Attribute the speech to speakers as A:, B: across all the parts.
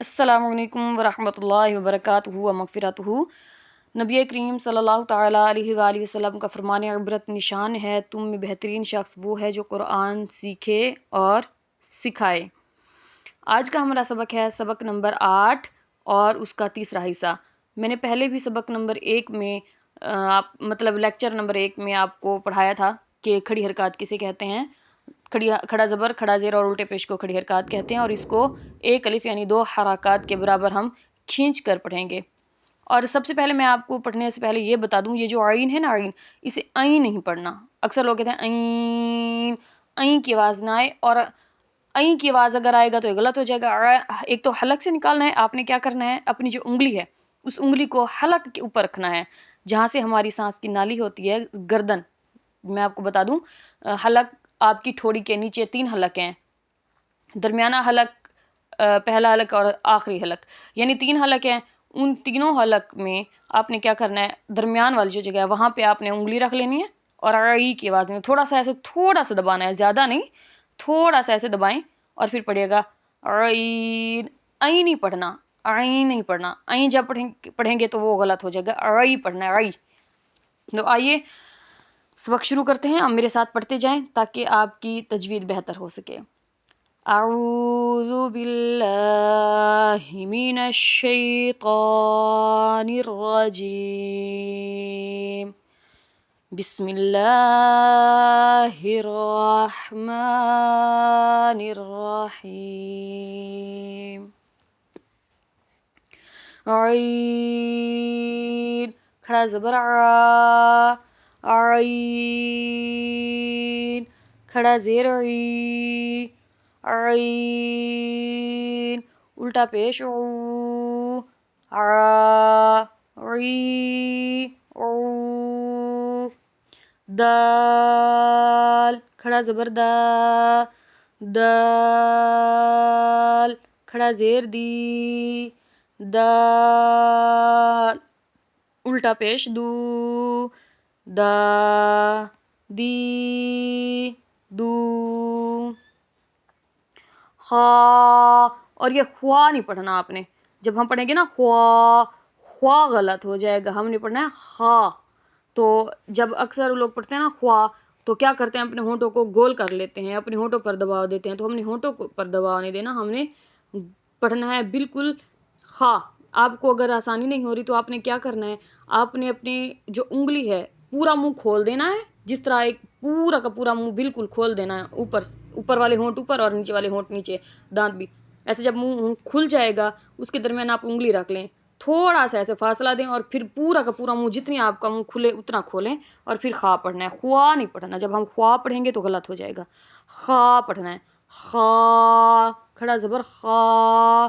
A: السلام علیکم ورحمۃ اللہ وبرکاتہ و مغفرتہ۔ نبی کریم صلی اللہ تعالیٰ علیہ وآلہ وسلم کا فرمان عبرت نشان ہے، تم میں بہترین شخص وہ ہے جو قرآن سیکھے اور سکھائے۔ آج کا ہمارا سبق ہے سبق نمبر 8 اور اس کا تیسرا حصہ۔ میں نے پہلے بھی سبق نمبر 1 میں لیکچر نمبر 1 میں آپ کو پڑھایا تھا کہ کھڑی حرکات کسے کہتے ہیں۔ کھڑا زبر، کھڑا زیر اور الٹے پیش کو کھڑی حرکات کہتے ہیں، اور اس کو ایک الف یعنی 2 حرکات کے برابر ہم کھینچ کر پڑھیں گے۔ اور سب سے پہلے میں آپ کو پڑھنے سے پہلے یہ بتا دوں، یہ جو عین ہے نا، عین، اسے عین نہیں پڑھنا۔ اکثر لوگ کہتے ہیں عین، عین کی آواز نہ آئے، اور عین کی آواز اگر آئے گا تو یہ غلط ہو جائے گا۔ ایک تو حلق سے نکالنا ہے، آپ نے کیا کرنا ہے، اپنی جو انگلی ہے اس انگلی کو حلق کے اوپر رکھنا ہے، جہاں سے ہماری سانس کی نالی ہوتی ہے، گردن۔ میں آپ کو بتا دوں، حلق آپ کی ٹھوڑی کے نیچے 3 حلق ہیں، درمیانہ حلق، پہلا حلق اور آخری حلق، یعنی 3 حلق ہیں۔ ان تینوں حلق میں آپ نے کیا کرنا ہے، درمیان والی جو جگہ ہے وہاں پہ آپ نے انگلی رکھ لینی ہے، اور عی کی آواز میں تھوڑا سا دبانا ہے، زیادہ نہیں، تھوڑا سا ایسے دبائیں، اور پھر پڑھیے گا عین۔ عین نہیں پڑھنا، عین نہیں پڑھنا، عین جب پڑھیں گے تو وہ غلط ہو جائے گا، عی پڑھنا ہے، عی۔ تو آئیے سبق شروع کرتے ہیں، اب میرے ساتھ پڑھتے جائیں تاکہ آپ کی تجوید بہتر ہو سکے۔ اعوذ باللہ من الشیطان الرجیم، بسم اللہ الرحمن الرحیم۔ عین، کھڑا زبر عا، عین، کھڑا زیر عی، عین، الٹا پیش عو، عا، عی، عو۔ دال، کھڑا زبر دا، دال، کھڑا زیر دی، دال، الٹا پیش دو، دا، دی، دو۔ خا، اور یہ خوا نہیں پڑھنا آپ نے، جب ہم پڑھیں گے نا خوا، خوا غلط ہو جائے گا، ہم نے پڑھنا ہے خا۔ تو جب اکثر لوگ پڑھتے ہیں نا خوا، تو کیا کرتے ہیں، اپنے ہونٹوں کو گول کر لیتے ہیں، اپنے ہونٹوں پر دباؤ دیتے ہیں، تو ہم نے ہونٹوں پر دباؤ نہیں دینا، ہم نے پڑھنا ہے بالکل خا۔ آپ کو اگر آسانی نہیں ہو رہی تو آپ نے کیا کرنا ہے، آپ نے اپنی جو انگلی ہے پورا منہ کھول دینا ہے، جس طرح ایک پورا کا پورا منہ بالکل کھول دینا ہے، اوپر والے ہونٹ اوپر اور نیچے والے ہونٹ نیچے، دانت بھی ایسے۔ جب منہ کھل جائے گا اس کے درمیان آپ انگلی رکھ لیں، تھوڑا سا ایسے فاصلہ دیں، اور پھر پورا کا پورا منہ، جتنی آپ کا منہ کھلے اتنا کھولیں، اور پھر خا پڑھنا ہے، خوا نہیں پڑھنا۔ جب ہم خوا پڑھیں گے تو غلط ہو جائے گا، خا پڑھنا ہے۔ خا، کھڑا زبر خا،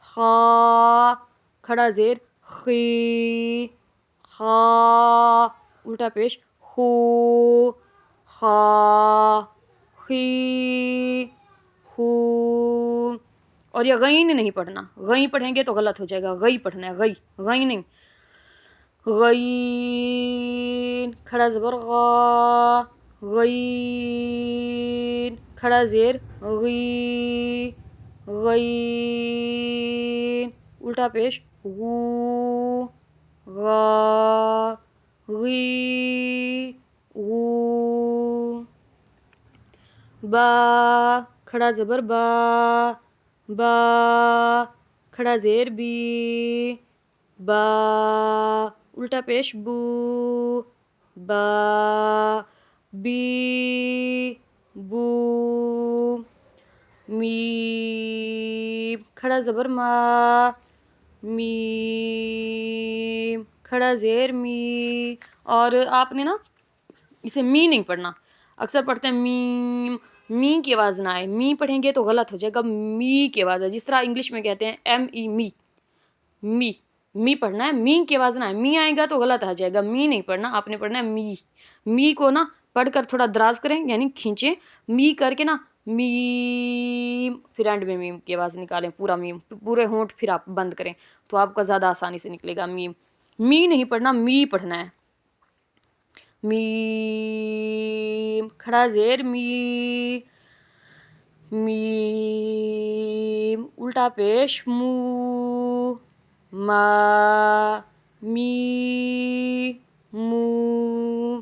A: خا، کھڑا زیر خی، خا، الٹا پیش خو، خا، خی، خو۔ اور یہ غین نہیں پڑھنا، غین پڑھیں گے تو غلط ہو جائے گا، غی پڑھنا ہے، غی، غین نہیں۔ غین، کھڑا زبر غا، غین، کھڑا زیر غی، غین، الٹا پیش غو، غا، غی، غو۔ با، کھڑا زبر با، با، کھڑا زیر بی، با، الٹا پیش بو، با، بی، بو۔ میم، کھڑا زبر ما، میم، کھڑا زیر می، اور آپ نے نا اسے می نہیں پڑھنا، اکثر پڑھتے ہیں میم، می کی آواز نہ آئے، می پڑھیں گے تو غلط ہو جائے گا، می کی آواز ہے، جس طرح انگلش میں کہتے ہیں ایم ای، می، می، می پڑھنا ہے، می کی آواز نہ آئے، می آئے گا تو غلط آ جائے گا، می نہیں پڑھنا، آپ نے پڑھنا ہے می۔ می کو نا پڑھ کر تھوڑا دراز کریں، یعنی کھینچیں، می کر کے نا میم، پھر اینڈ میں میم کی آواز نکالیں، پورا میم، پورے ہونٹ پھر آپ بند کریں تو آپ کا زیادہ آسانی سے نکلے گا میم۔ می نہیں پڑھنا، می پڑھنا ہے۔ میم، کھڑا زیر می، میم الٹا پیش مو، ما می مو،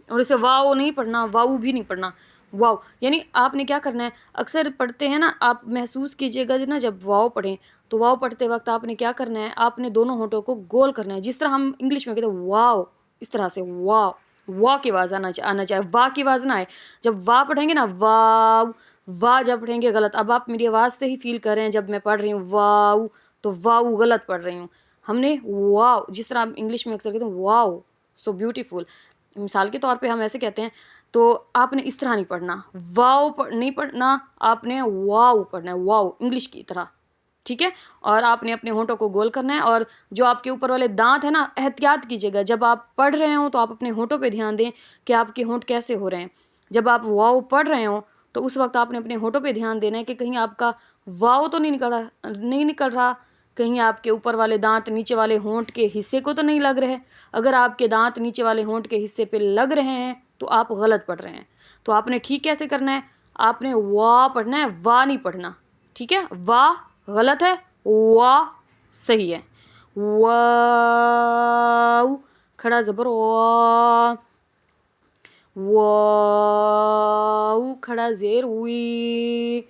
A: اور اسے واؤ نہیں پڑھنا، واؤ بھی نہیں پڑھنا، واؤ یعنی آپ نے کیا کرنا ہے، اکثر پڑھتے ہیں نا، آپ محسوس کیجئے گا نا جب واؤ پڑھیں تو واؤ پڑھتے وقت آپ نے کیا کرنا ہے، آپ نے دونوں ہونٹوں کو گول کرنا ہے، جس طرح ہم انگلش میں کہتے ہیں واؤ، اس طرح سے واؤ، وا کی آواز آنا چاہے، وا کی آواز نہ آئے، جب وا پڑھیں گے نا واؤ، وا جب پڑھیں گے غلط، اب آپ میری آواز سے ہی فیل کر رہے ہیں جب میں پڑھ رہی ہوں واؤ تو واؤ غلط پڑھ رہی ہوں، ہم نے واؤ جس طرح انگلش میں اکثر کہتے ہیں واؤ سو بیوٹیفل، مثال کے طور پہ ہم ایسے کہتے ہیں، تو آپ نے اس طرح نہیں پڑھنا، واؤ نہیں پڑھنا، آپ نے واؤ پڑھنا ہے، واؤ انگلش کی طرح، ٹھیک ہے، اور آپ نے اپنے ہونٹوں کو گول کرنا ہے، اور جو آپ کے اوپر والے دانت ہیں نا، احتیاط کیجیے گا، جب آپ پڑھ رہے ہوں تو آپ اپنے ہونٹوں پہ دھیان دیں کہ آپ کے ہونٹ کیسے ہو رہے ہیں، جب آپ واؤ پڑھ رہے ہوں تو اس وقت آپ نے اپنے ہونٹوں پہ دھیان دینا ہے کہ کہیں آپ کا واؤ تو نہیں نکل رہا، کہیں آپ کے اوپر والے دانت نیچے والے ہونٹ کے حصے کو تو نہیں لگ رہے، اگر آپ کے دانت نیچے والے ہونٹ کے حصے پہ لگ رہے ہیں تو آپ غلط پڑھ رہے ہیں، تو آپ نے ٹھیک کیسے کرنا ہے، آپ نے وا پڑھنا ہے، وا نہیں پڑھنا، ٹھیک ہے، وا غلط ہے، وا صحیح ہے، واو کھڑا زبر وا، واو کھڑا زیر وی،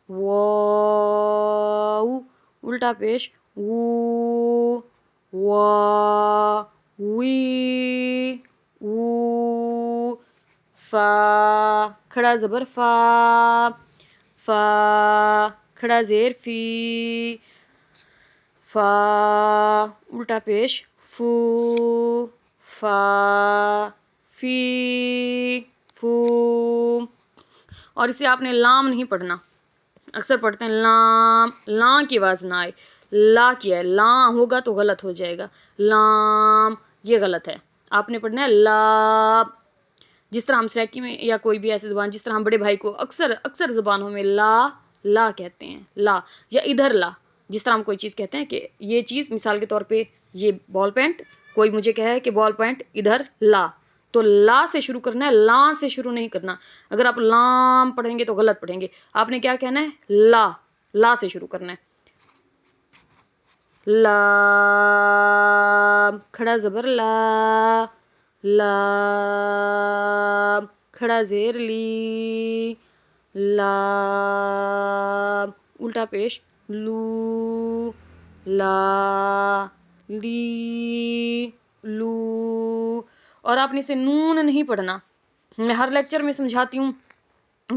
A: واو الٹا پیش وو، وا وی وو، فا کھڑا زبر فا، فا کھڑا زیر فی، فا الٹا پیش فو، فا فی فو، اور اسے آپ نے لام نہیں پڑھنا، اکثر پڑھتے ہیں لام، لاں کی آواز نہ آئے، لا کیا ہے، لاں ہوگا تو غلط ہو جائے گا، لام یہ غلط ہے، آپ نے پڑھنا ہے لا، جس طرح ہم سریکی میں یا کوئی بھی ایسی زبان، جس طرح ہم بڑے بھائی کو اکثر زبانوں میں لا کہتے ہیں، لا یا ادھر لا، جس طرح ہم کوئی چیز کہتے ہیں کہ یہ چیز، مثال کے طور پہ یہ بال پینٹ، کوئی مجھے کہے کہ بال پینٹ ادھر لا، تو لا سے شروع کرنا ہے، لا سے شروع نہیں کرنا، اگر آپ لام پڑھیں گے تو غلط پڑھیں گے، آپ نے کیا کہنا ہے، لا سے شروع کرنا ہے، لا کھڑا زبر لا، لا کھڑا زیر لی، لا الٹا پیش لو، لا لی لو، اور آپ نے اسے نون نہیں پڑھنا، میں ہر لیکچر میں سمجھاتی ہوں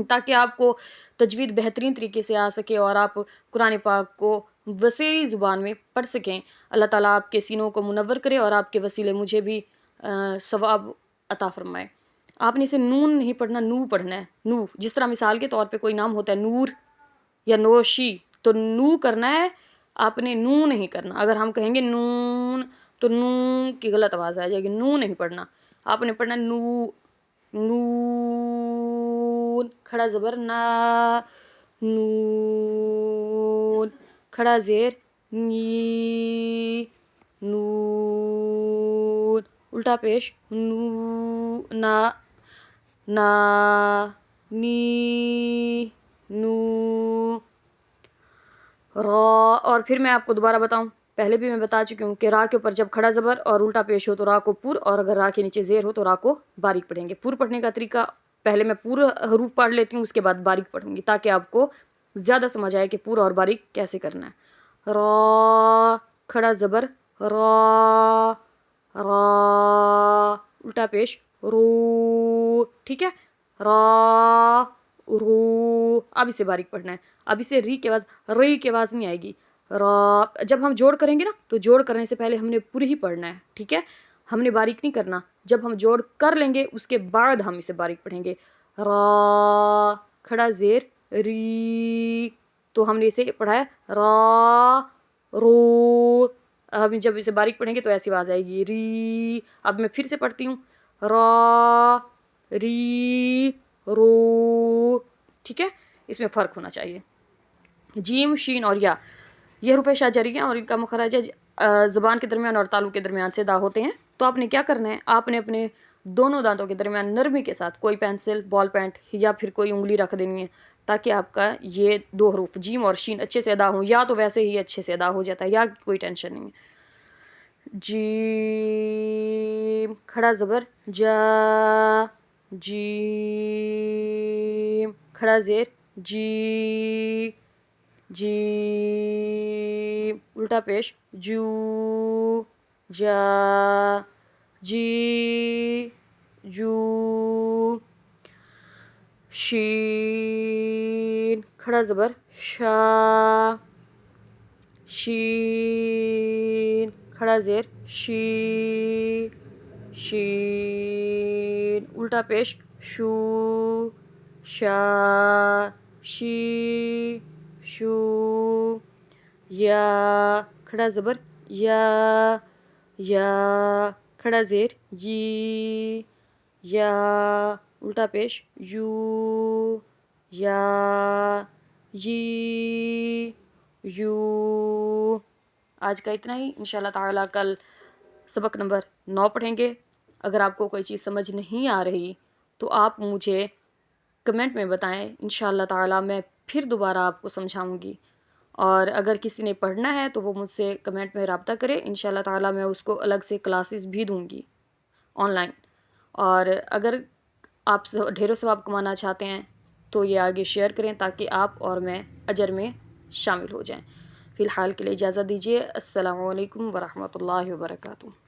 A: تاکہ آپ کو تجوید بہترین طریقے سے آ سکے اور آپ قرآن پاک کو وسیع زبان میں پڑھ سکیں، اللہ تعالیٰ آپ کے سینوں کو منور کرے اور آپ کے وسیلے مجھے بھی ثواب عطا فرمائے، آپ نے اسے نون نہیں پڑھنا، نو پڑھنا ہے، نو، جس طرح مثال کے طور پہ کوئی نام ہوتا ہے نور یا نوشی، تو نو کرنا ہے، آپ نے نو نہیں کرنا، اگر ہم کہیں گے نون تو نون کی غلط آواز آ جائے گی، نو نہیں پڑھنا، آپ نے پڑھنا نو، نون کھڑا زبر نا، نون کھڑا زیر نی، نون الٹا پیش نو، نا نی نو، را، اور پھر میں آپ کو دوبارہ بتاؤں، پہلے بھی میں بتا چکی ہوں کہ را کے اوپر جب کھڑا زبر اور الٹا پیش ہو تو را کو پر، اور اگر را کے نیچے زیر ہو تو را کو باریک پڑھیں گے، پر پڑھنے کا طریقہ پہلے میں پورا حروف پڑھ لیتی ہوں، اس کے بعد باریک پڑھوں گی تاکہ آپ کو زیادہ سمجھ آئے کہ پورا اور باریک کیسے کرنا ہے، را کھڑا زبر را، را الٹا پیش رو، ٹھیک ہے، را رو، اب اسے باریک پڑھنا ہے، اب اسے ری کی آواز نہیں آئے گی، را، جب ہم جوڑ کریں گے نا تو جوڑ کرنے سے پہلے ہم نے پوری ہی پڑھنا ہے، ٹھیک ہے، ہم نے باریک نہیں کرنا، جب ہم جوڑ کر لیں گے اس کے بعد ہم اسے باریک پڑھیں گے، را کھڑا زیر ری، تو ہم نے اسے پڑھا ہے را رو، اب جب اسے باریک پڑھیں گے تو ایسی آواز آئے گی ری، اب میں پھر سے پڑھتی ہوں را ری رو، ٹھیک ہے، اس میں فرق ہونا چاہیے، جیم شین اور یا یہ حروف شاجریہ اور ان کا مخرج زبان کے درمیان اور تالو کے درمیان سے ادا ہوتے ہیں، تو آپ نے کیا کرنا ہے، آپ نے اپنے دونوں دانتوں کے درمیان نرمی کے ساتھ کوئی پینسل، بال پینٹ یا پھر کوئی انگلی رکھ دینی ہے تاکہ آپ کا یہ 2 حروف جیم اور شین اچھے سے ادا ہوں، یا تو ویسے ہی اچھے سے ادا ہو جاتا ہے یا کوئی ٹینشن نہیں ہے۔ جیم کھڑا زبر جا، جیم کھڑا زیر جی، جیم الٹا پیش جو، جا، جی، جو، شین کھڑا زبر شا، شین کھڑا زیر شی، شین الٹا پیش شو، شا، شی، شو، یا کھڑا زبر یا، یا کھڑا زیر جی، یا الٹا پیش یو، یا، جی، یو۔ آج کا اتنا ہی، انشاءاللہ تعالیٰ کل سبق نمبر 9 پڑھیں گے۔ اگر آپ کو کوئی چیز سمجھ نہیں آ رہی تو آپ مجھے کمنٹ میں بتائیں، انشاءاللہ تعالیٰ میں پھر دوبارہ آپ کو سمجھاؤں گی۔ اور اگر کسی نے پڑھنا ہے تو وہ مجھ سے کمنٹ میں رابطہ کرے، انشاءاللہ تعالیٰ میں اس کو الگ سے کلاسز بھی دوں گی آن لائن۔ اور اگر آپ ڈھیروں ثواب کمانا چاہتے ہیں تو یہ آگے شیئر کریں تاکہ آپ اور میں اجر میں شامل ہو جائیں۔ فی الحال کے لیے اجازت دیجیے۔ السلام علیکم ورحمۃ اللہ وبرکاتہ۔